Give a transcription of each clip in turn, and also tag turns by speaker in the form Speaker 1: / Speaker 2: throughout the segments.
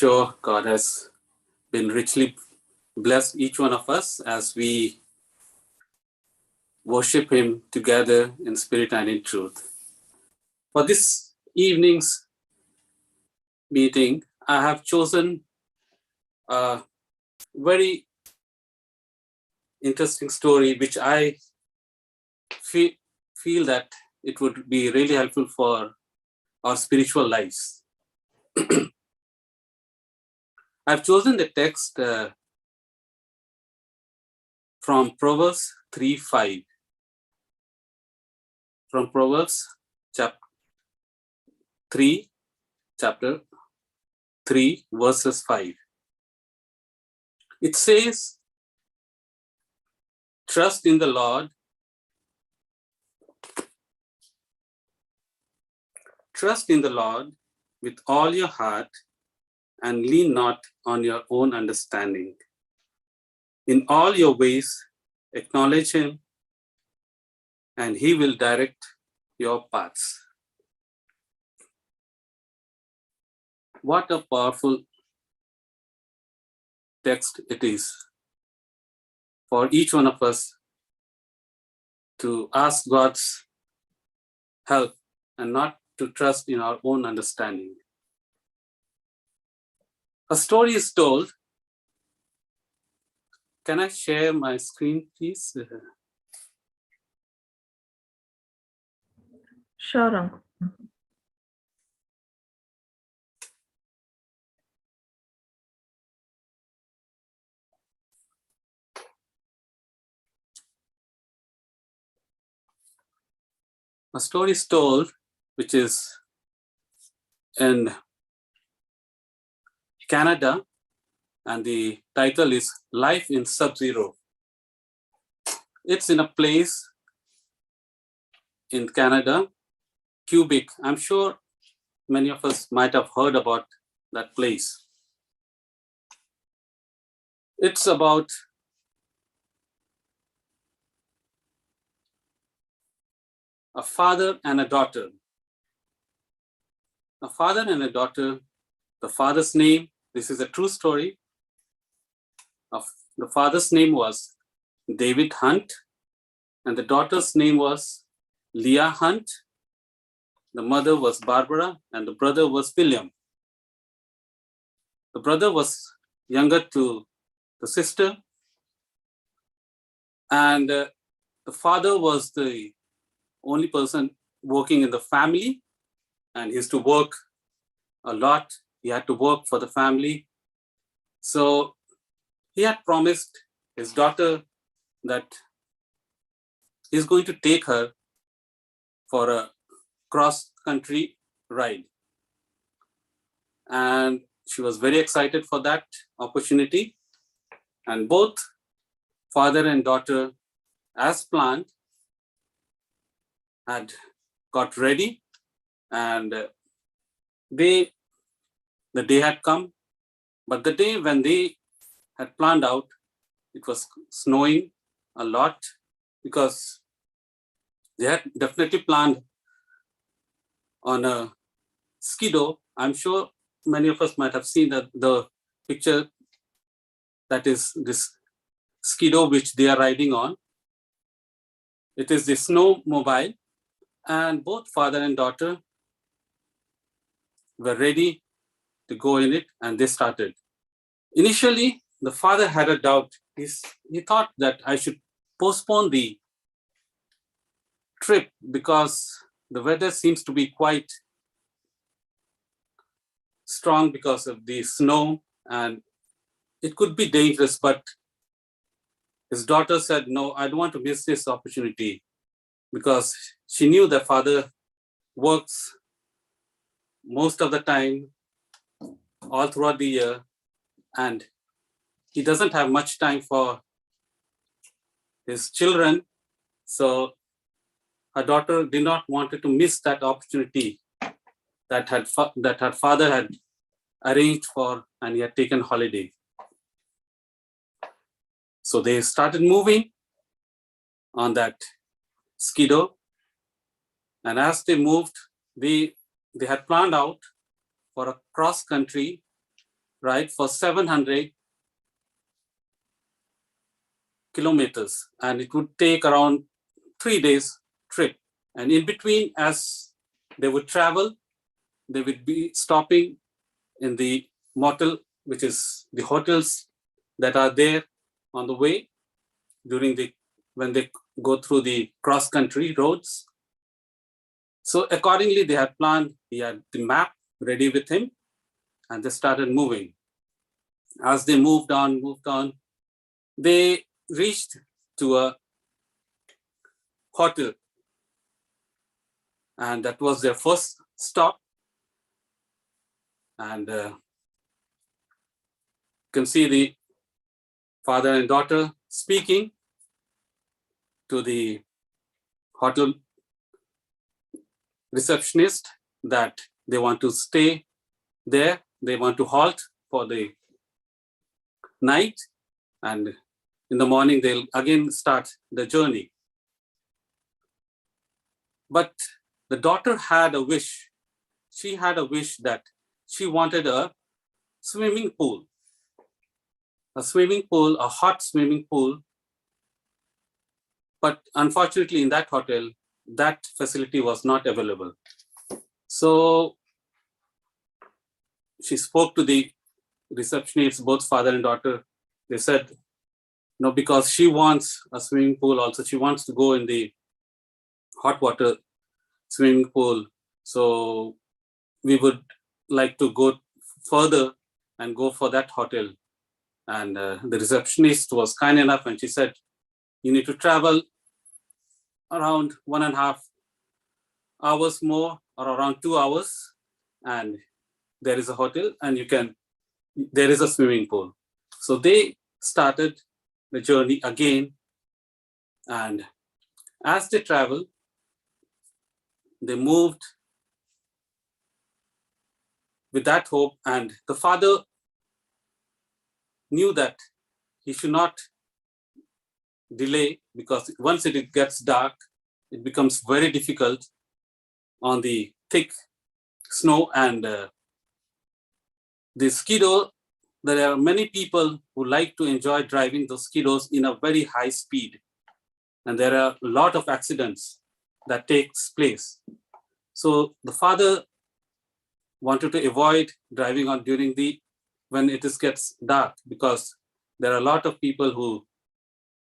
Speaker 1: sure God has been richly blessed each one of us as we worship Him together in spirit and in truth. For this evening's meeting, I have chosen a very interesting story which I feel that it would be really helpful for our spiritual lives. I've chosen the text from Proverbs 3:5. From Proverbs chapter 3, verses 5. It says, trust in the Lord. Trust in the Lord with all your heart and lean not on your own understanding. In all your ways, acknowledge Him, and He will direct your paths. What a powerful text it is for each one of us to ask God's help and not to trust in our own understanding. A story is told. Can I share my screen, please?
Speaker 2: Sure, Uncle.
Speaker 1: A story is told, which is in Canada, and the title is Life in Sub-Zero. It's in a place in Canada, Quebec. I'm sure many of us might have heard about that place. It's about a father and a daughter. A father and a daughter. The father's name, this is a true story. The father's name was David Hunt, and the daughter's name was Leah Hunt. The mother was Barbara, and the brother was William. The brother was younger to the sister, and the father was the only person working in the family, and he used to work a lot. He had to work for the family. So he had promised his daughter that he's going to take her for a cross-country ride. And she was very excited for that opportunity. And both father and daughter, as planned, had got ready, and the day had come. But the day when they had planned out, it was snowing a lot, because they had definitely planned on a skidoo. I'm sure many of us might have seen the picture, that is this skidoo which they are riding on. It is the snowmobile, and both father and daughter were ready to go in it, and they started. Initially, the father had a doubt. He thought that I should postpone the trip because the weather seems to be quite strong because of the snow, and it could be dangerous. But his daughter said, no, I don't want to miss this opportunity, because she knew that father works most of the time, all throughout the year, and he doesn't have much time for his children. So her daughter did not want to miss that opportunity that her father had arranged for, and he had taken holiday. So they started moving on that skidoo, and as they moved, they had planned out for a cross-country right, for 700 kilometers, and it would take around 3 days trip. And in between, as they would travel, they would be stopping in the motel, which is the hotels that are there on the way when they go through the cross-country roads. So accordingly, they had planned, he had the map ready with him, and they started moving. As they moved on, they reached to a hotel, and that was their first stop. And you can see the father and daughter speaking to the hotel receptionist that they want to stay there, they want to halt for the night, and in the morning they'll again start the journey. But the daughter had a wish. She had a wish that she wanted a swimming pool, a hot swimming pool. But unfortunately, in that hotel, that facility was not available. So she spoke to the receptionists, both father and daughter. They said, no, because she wants a swimming pool also. She wants to go in the hot water swimming pool. So we would like to go further and go for that hotel. And the receptionist was kind enough, and she said, you need to travel around 1.5 hours more, or around 2 hours, and there is a hotel, and there is a swimming pool. So they started the journey again, and as they traveled, they moved with that hope, and the father knew that he should not delay, because once it gets dark, it becomes very difficult on the thick snow. And the skidoo, there are many people who like to enjoy driving those skidoos in a very high speed, and there are a lot of accidents that takes place. So the father wanted to avoid driving on when it gets dark, because there are a lot of people who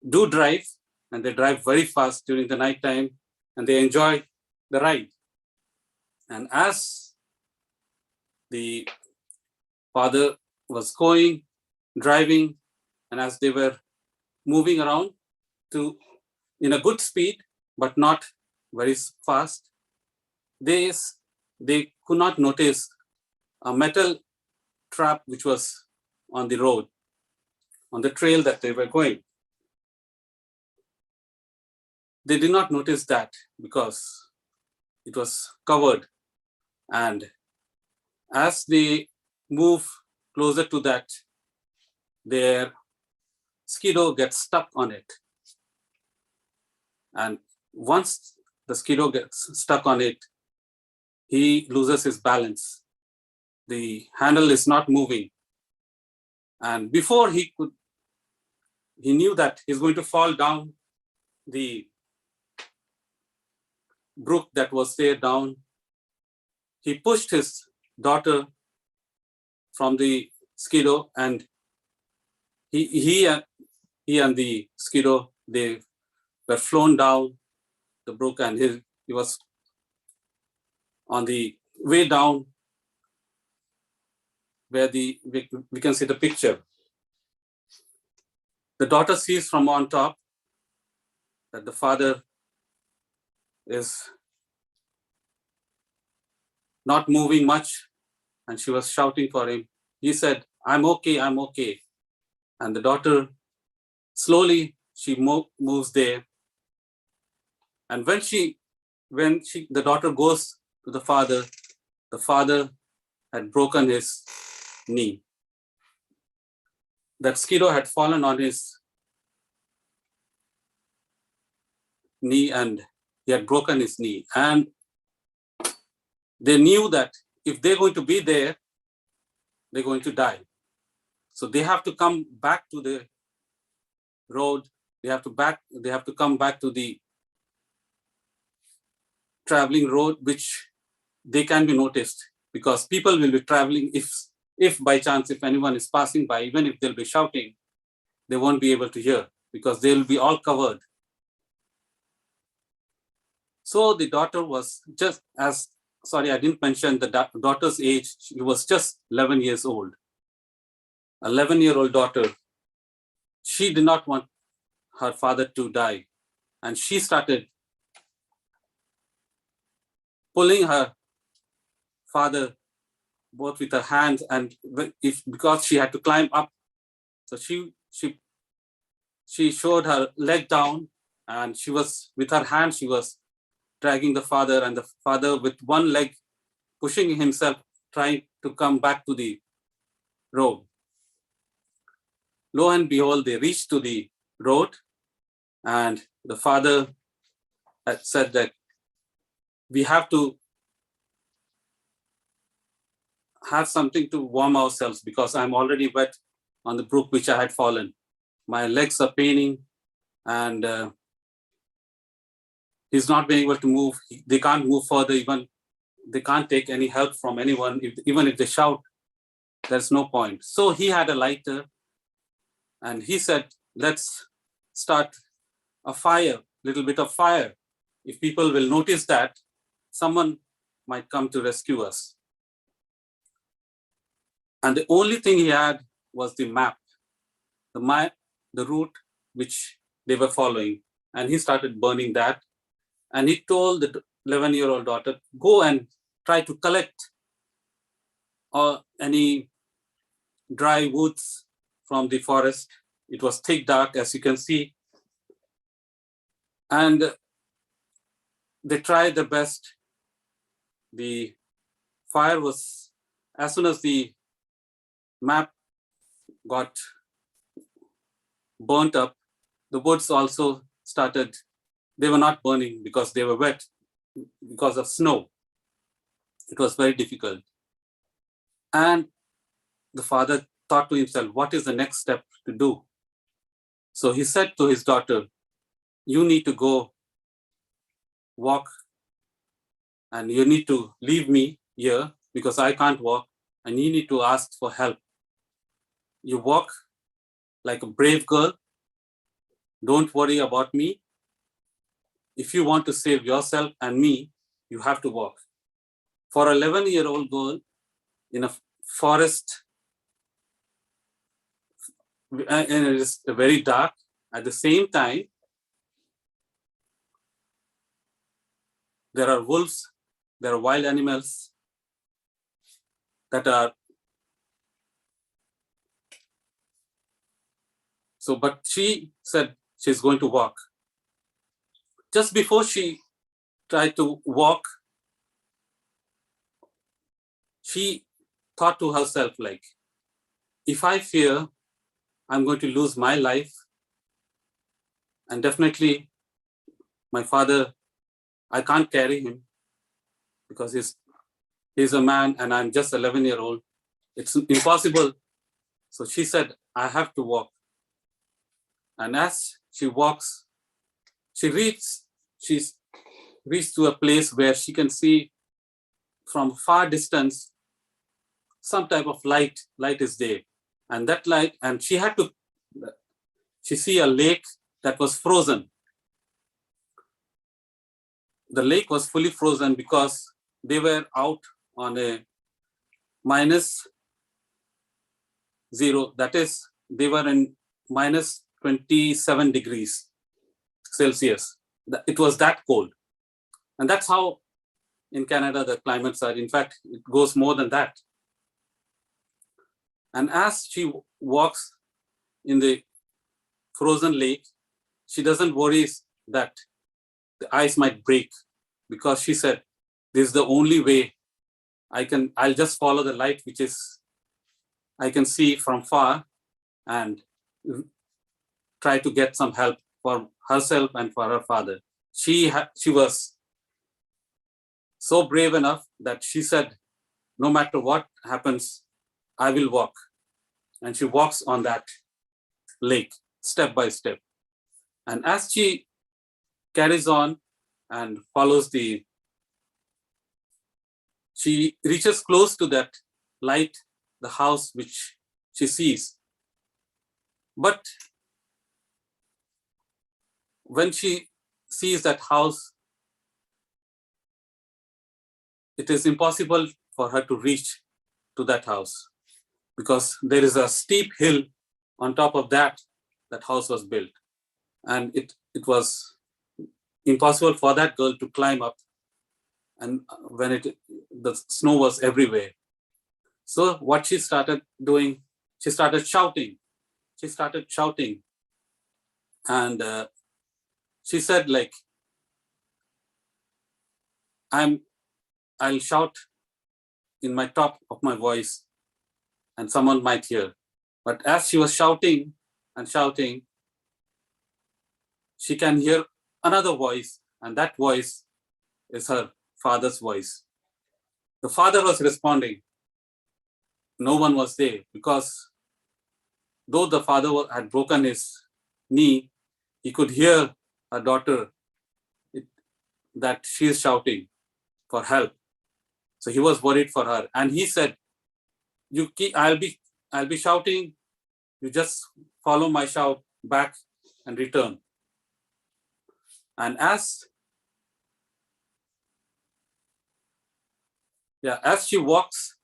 Speaker 1: do drive, and they drive very fast during the night time, and they enjoy the ride. And as the father was driving, and as they were moving around in a good speed, but not very fast, they could not notice a metal trap which was on the road, on the trail that they were going. They did not notice that because it was covered. And as they move closer to that, their skidoo gets stuck on it. And once the skidoo gets stuck on it, he loses his balance. The handle is not moving. And before he knew that he's going to fall down the brook that was there down, he pushed his daughter from the skidoo, and he and the skidoo, they were flown down the brook, and he was on the way down where we can see the picture. The daughter sees from on top that the father is not moving much, and she was shouting for him. He said, I'm okay, I'm okay. And the daughter, slowly, she moves there. And when the daughter goes to the father had broken his knee. That skidoo had fallen on his knee, and he had broken his knee. And they knew that if they're going to be there, they're going to die. So they have to come back to the road. They have to come back to the traveling road, which they can be noticed, because people will be traveling. If by chance, if anyone is passing by, even if they'll be shouting, they won't be able to hear because they'll be all covered. So the daughter was just as, sorry, I didn't mention the daughter's age. She was just 11 years old. 11-year-old daughter. She did not want her father to die. And she started pulling her father both with her hands, and because she had to climb up. So she showed her leg down, and she was, with her hand, she was dragging the father, and the father with one leg pushing himself, trying to come back to the road. Lo and behold, they reached to the road, and the father had said that we have to have something to warm ourselves because I'm already wet on the brook which I had fallen. My legs are paining, and he's not being able to move. They can't move further. Even they can't take any help from anyone. Even if they shout, there's no point. So he had a lighter, and he said, let's start a fire, little bit of fire. If people will notice that, someone might come to rescue us. And the only thing he had was the map, the route which they were following. And he started burning that. And he told the 11-year-old daughter, go and try to collect any dry woods from the forest. It was thick dark, as you can see. And they tried their best. The fire was, as soon as the map got burnt up, the woods also started, they were not burning because they were wet because of snow. It was very difficult. And the father thought to himself, what is the next step to do? So he said to his daughter, you need to go walk, and you need to leave me here because I can't walk, and you need to ask for help. You walk like a brave girl. Don't worry about me. If you want to save yourself and me, you have to walk. For an 11-year-old girl in a forest, and it is very dark, at the same time, there are wolves, there are wild animals that are. So, but she said she's going to walk. Just before she tried to walk, she thought to herself, like, if I fear I'm going to lose my life, and definitely my father, I can't carry him because he's a man and I'm just 11-year-old. It's impossible. So she said, I have to walk. And as she walks, she reached to a place where she can see from far distance some type of light is there. And that light, and she see a lake that was frozen. The lake was fully frozen because they were out on a -0. That is, they were in -27 degrees Celsius. It was that cold. And that's how in Canada the climates are. In fact, it goes more than that. And as she walks in the frozen lake, she doesn't worry that the ice might break, because she said, this is the only way I'll just follow the light, which is I can see from far, and try to get some help for herself and for her father. She was so brave enough that she said, no matter what happens, I will walk. and she walks on that lake step by step. And as she carries on and follows she reaches close to that light, the house which she sees. But when she sees that house, it is impossible for her to reach to that house because there is a steep hill on top of that house was built. And it was impossible for that girl to climb up, and when the snow was everywhere. So what she started doing, she started shouting. And she said, like, I'll shout in my top of my voice and someone might hear. But as she was shouting and shouting, she can hear another voice, and that voice is her father's voice. The father was responding. No one was there because though the father had broken his knee, he could hear her daughter that she is shouting for help. So he was worried for her, and he said, I'll be shouting. You just follow my shout back and return. And as she walks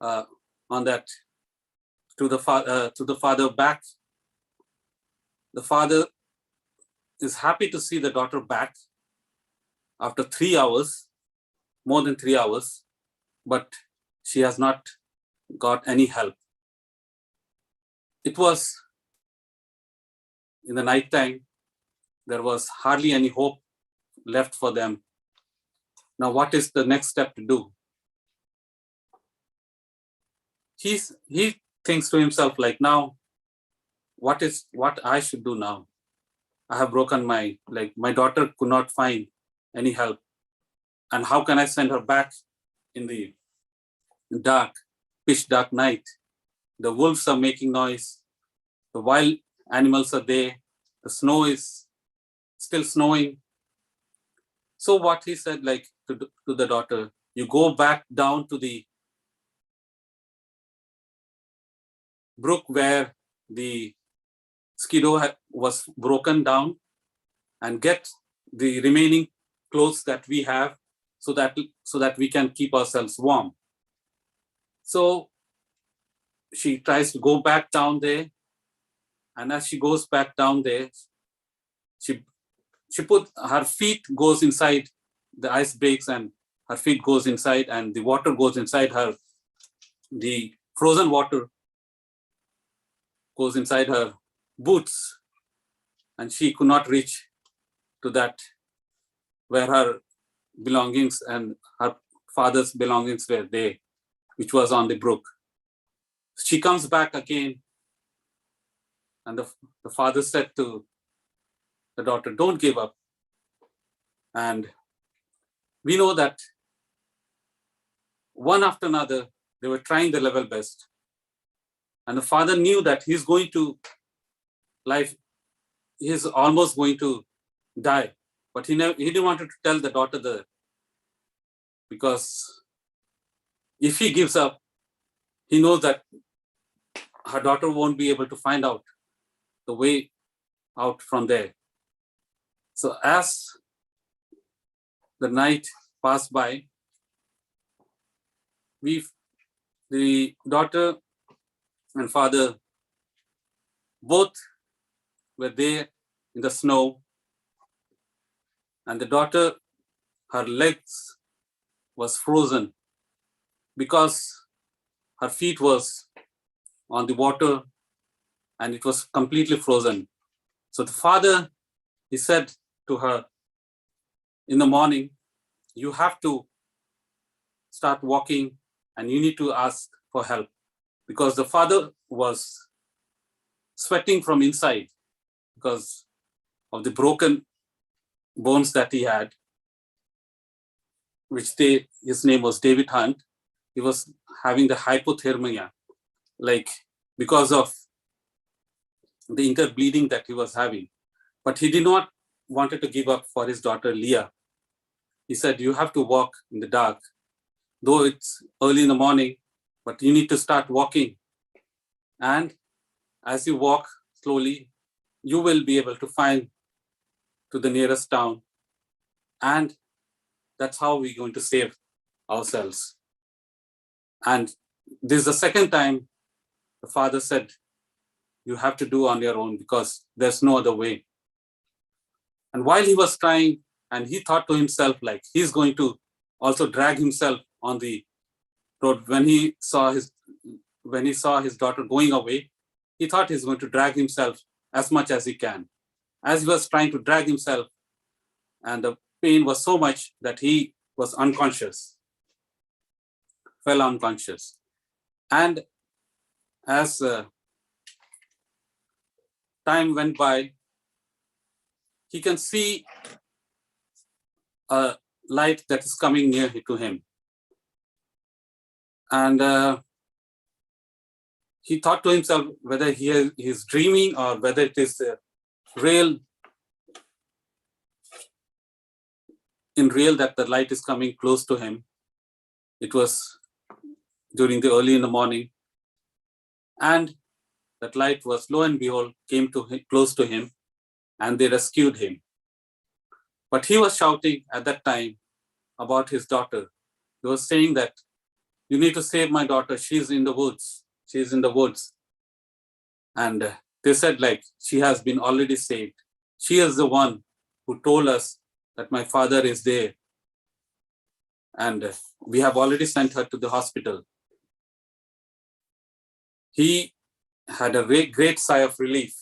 Speaker 1: on that to the father back, the father is happy to see the daughter back after 3 hours, more than 3 hours, but she has not got any help. It was in the night time. There was hardly any hope left for them. Now, what is the next step to do? He thinks to himself, like, now, what I should do now? I have broken my leg. My daughter could not find any help. And how can I send her back in the dark, pitch dark night? The wolves are making noise. The wild animals are there. The snow is still snowing. So what he said, like, to the daughter, you go back down to the brook where the skidoo was broken down and get the remaining clothes that we have so that we can keep ourselves warm. So she tries to go back down there, and as she goes back down there, she put her feet goes inside, the ice breaks and her feet goes inside, and the water goes inside her. The frozen water goes inside her boots, and she could not reach to that where her belongings and her father's belongings were there, which was on the brook. She comes back again, and the father said to the daughter, don't give up. And we know that one after another, they were trying their level best. And the father knew that he's almost going to die. But he didn't want to tell the daughter because if he gives up, he knows that her daughter won't be able to find out the way out from there. So as the night passed by, the daughter and father both were there in the snow, and the daughter, her legs was frozen because her feet was on the water and it was completely frozen. So the father, he said to her, in the morning, you have to start walking and you need to ask for help, because the father was sweating from inside because of the broken bones that he had, his name was David Hunt. He was having the hypothermia, like because of the interbleeding that he was having. But he did not wanted to give up for his daughter Leah. He said, you have to walk in the dark, though it's early in the morning, but you need to start walking. And as you walk slowly, you will be able to find to the nearest town. And that's how we're going to save ourselves. And this is the second time the father said, you have to do on your own because there's no other way. And while he was trying, and he thought to himself, like he's going to also drag himself on the road. When he saw his daughter going away, he thought he's going to drag himself as much as he can. As he was trying to drag himself, and the pain was so much that he was unconscious, fell unconscious. And as time went by, he can see a light that is coming near to him. And he thought to himself whether he is dreaming or whether it is real, in real that the light is coming close to him. It was during the early in the morning. And that light was, lo and behold, came to him, close to him, and they rescued him. But he was shouting at that time about his daughter. He was saying that, you need to save my daughter. She's in the woods. She's in the woods. And they said, like, she has been already saved. She is the one who told us that my father is there. And we have already sent her to the hospital. He had a great sigh of relief.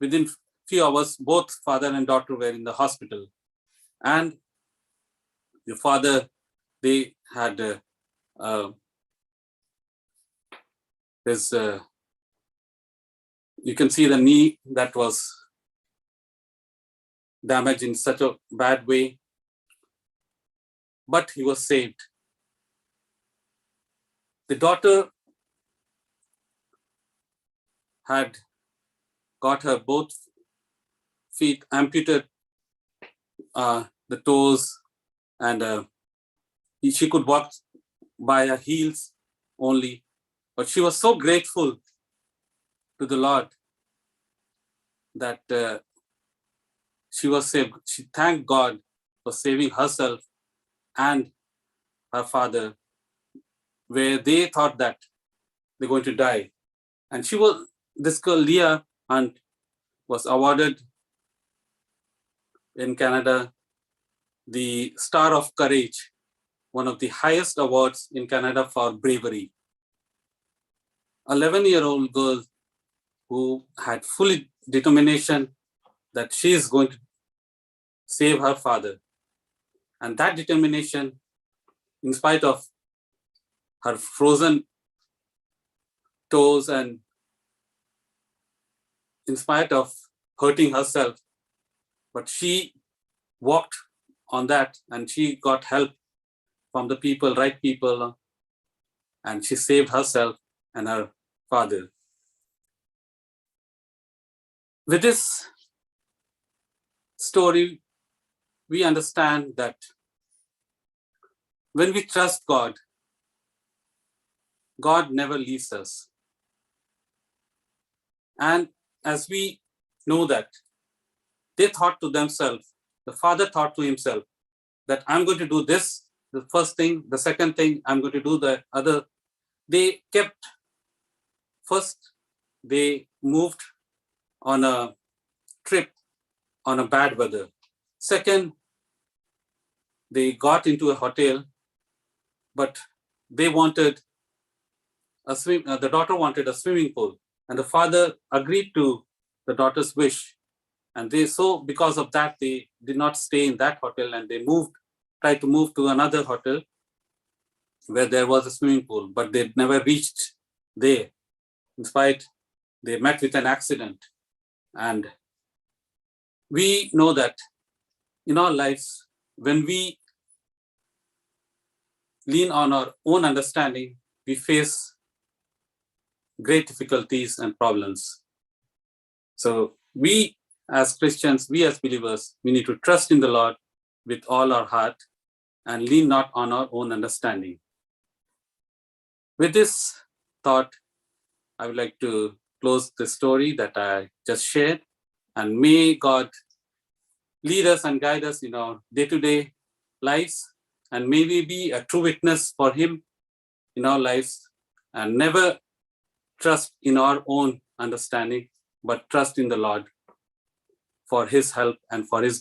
Speaker 1: Within few hours, both father and daughter were in the hospital. And the father, they had you can see the knee that was damaged in such a bad way, but he was saved. The daughter had got her both feet amputated, the toes, and she could walk by her heels only. But she was so grateful to the Lord that she was saved. She thanked God for saving herself and her father, where they thought that they're going to die. And this girl, Leah Hunt, was awarded in Canada the Star of Courage, one of the highest awards in Canada for bravery. 11-year-old girl who had full determination that she is going to save her father. And that determination, in spite of her frozen toes and in spite of hurting herself, but she walked on that and she got help from the people, right people, and she saved herself and her father. With this story, we understand that when we trust God, God never leaves us. And as we know that, they thought to themselves, the father thought to himself that I'm going to do this, the first thing, the second thing, I'm going to do the other. They kept, first, they moved on a trip on a bad weather. Second, they got into a hotel, but they wanted the daughter wanted a swimming pool, and the father agreed to the daughter's wish. And because of that, they did not stay in that hotel, and they tried to move to another hotel where there was a swimming pool, but they never reached there. In spite, they met with an accident. And we know that in our lives, when we lean on our own understanding, we face great difficulties and problems. So we as Christians, we as believers, we need to trust in the Lord with all our heart and lean not on our own understanding. With this thought, I would like to close the story that I just shared, and may God lead us and guide us in our day-to-day lives, and may we be a true witness for Him in our lives, and never trust in our own understanding, but trust in the Lord for His help and for His